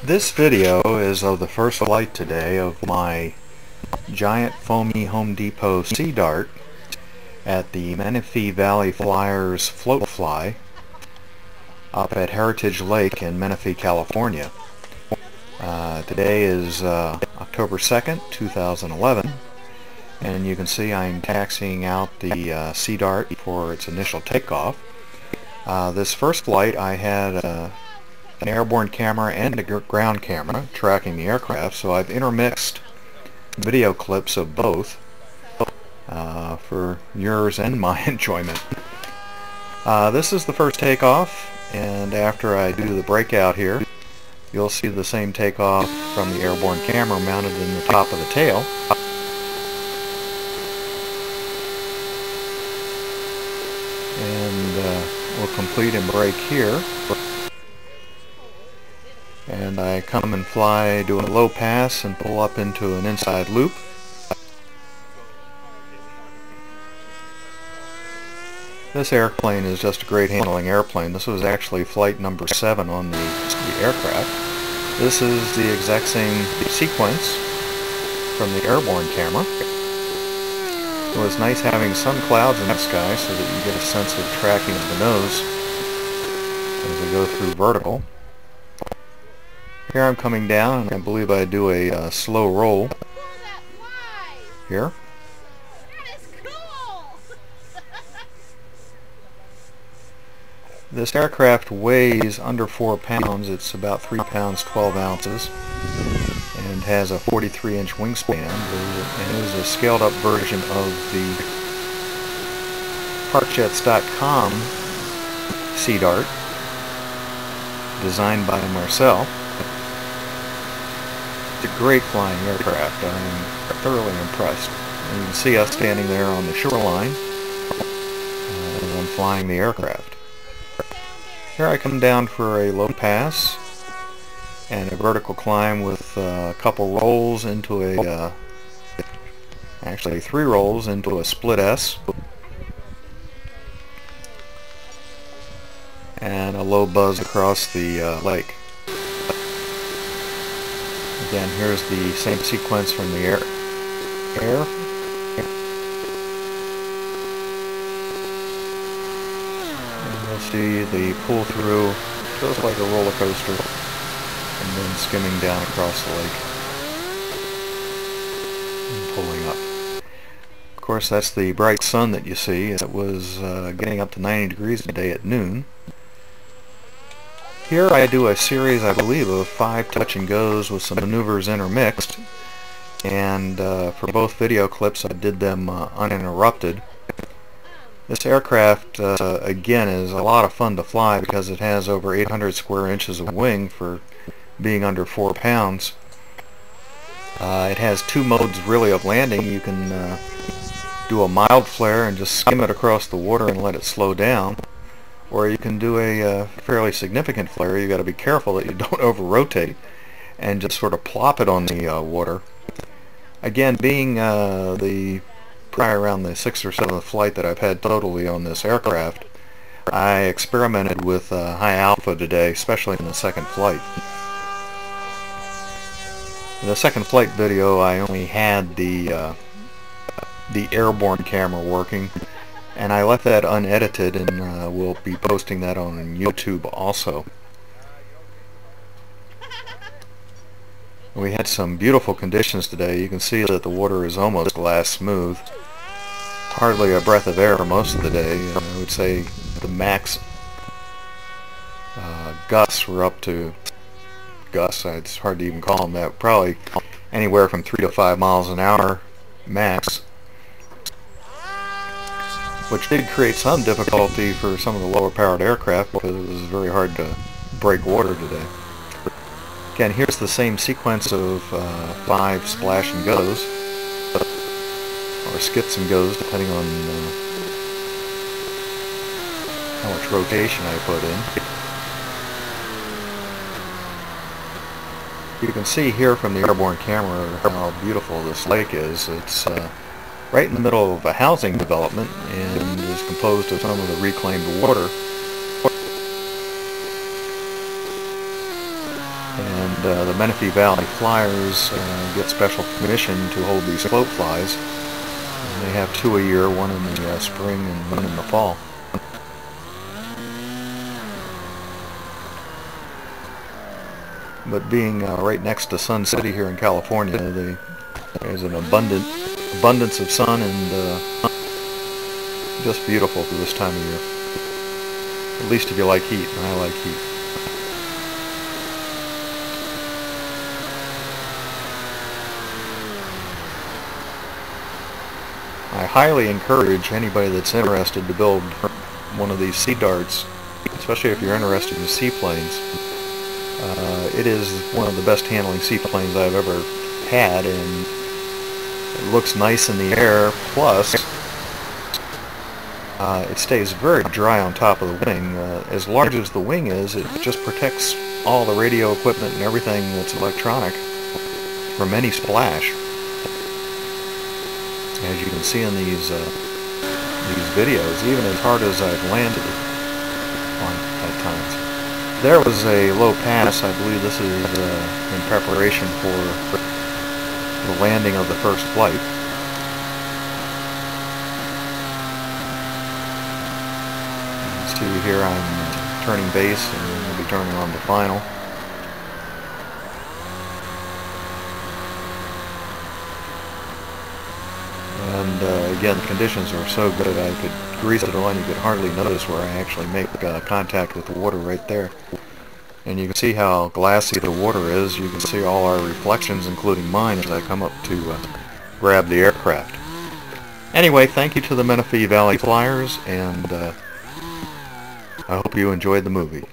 This video is of the first flight today of my giant Foamie Home Depot Sea Dart at the Menifee Valley Flyers Float Fly up at Heritage Lake in Menifee, California. Today is October 2nd, 2011, and you can see I'm taxiing out the Sea Dart for its initial takeoff. This first flight I had an airborne camera and a ground camera tracking the aircraft, so I've intermixed video clips of both for yours and my enjoyment. This is the first takeoff, and after I do the breakout here, you'll see the same takeoff from the airborne camera mounted in the top of the tail. And we'll complete and break here. And I come and fly, do a low pass, and pull up into an inside loop. This airplane is just a great handling airplane. This was actually flight number 7 on the aircraft. This is the exact same sequence from the airborne camera. It was nice having some clouds in the sky so that you get a sense of tracking of the nose as we go through vertical. Here I'm coming down, and I believe I do a slow roll here. This aircraft weighs under 4 pounds. It's about 3 pounds 12 ounces and has a 43-inch wingspan, and it is a scaled up version of the Parkjets.com Sea Dart designed by Marcel. It's a great flying aircraft. I'm thoroughly impressed. And you can see us standing there on the shoreline as I'm flying the aircraft. Here I come down for a low pass and a vertical climb with a couple rolls into actually 3 rolls into a split S, and a low buzz across the lake. Again, here's the same sequence from the air. And you'll see the pull through, just like a roller coaster, and then skimming down across the lake and pulling up. Of course, that's the bright sun that you see. It was getting up to 90 degrees today at noon. Here I do a series, I believe, of 5 touch and goes with some maneuvers intermixed, and for both video clips I did them uninterrupted. This aircraft again is a lot of fun to fly because it has over 800 square inches of wing for being under 4 pounds. It has 2 modes really of landing. You can do a mild flare and just skim it across the water and let it slow down. Or you can do a fairly significant flare. You've got to be careful that you don't over-rotate and just sort of plop it on the water. Again, being probably around the 6th or 7th flight that I've had totally on this aircraft, I experimented with high alpha today, especially in the second flight. In the second flight video, I only had the airborne camera working, and I left that unedited, and we'll be posting that on YouTube also. We had some beautiful conditions today. You can see that the water is almost glass smooth. Hardly a breath of air for most of the day. I would say the max gusts were up to, it's hard to even call them that, probably anywhere from 3 to 5 miles an hour max, which did create some difficulty for some of the lower powered aircraft because it was very hard to break water today. Again, here's the same sequence of 5 splash and goes, or skips and goes, depending on how much rotation I put in. You can see here from the airborne camera how beautiful this lake is. It's right in the middle of a housing development and is composed of some of the reclaimed water. And the Menifee Valley Flyers get special permission to hold these float flies. And they have 2 a year, one in the spring and one in the fall. But being right next to Sun City here in California, there's an abundance of sun and just beautiful for this time of year. At least if you like heat, and I like heat. I highly encourage anybody that's interested to build one of these sea darts, especially if you're interested in seaplanes. It is one of the best handling seaplanes I've ever had, and it looks nice in the air, plus it stays very dry on top of the wing. As large as the wing is, it just protects all the radio equipment and everything that's electronic from any splash. As you can see in these videos, even as hard as I've landed at times. There was a low pass. I believe this is in preparation for the landing of the first flight. You see here I'm turning base, and we'll be turning on the final. And again, the conditions are so good I could grease it on. You could hardly notice where I actually make contact with the water right there. And you can see how glassy the water is. You can see all our reflections, including mine, as I come up to grab the aircraft. Anyway, thank you to the Menifee Valley Flyers, and I hope you enjoyed the movie.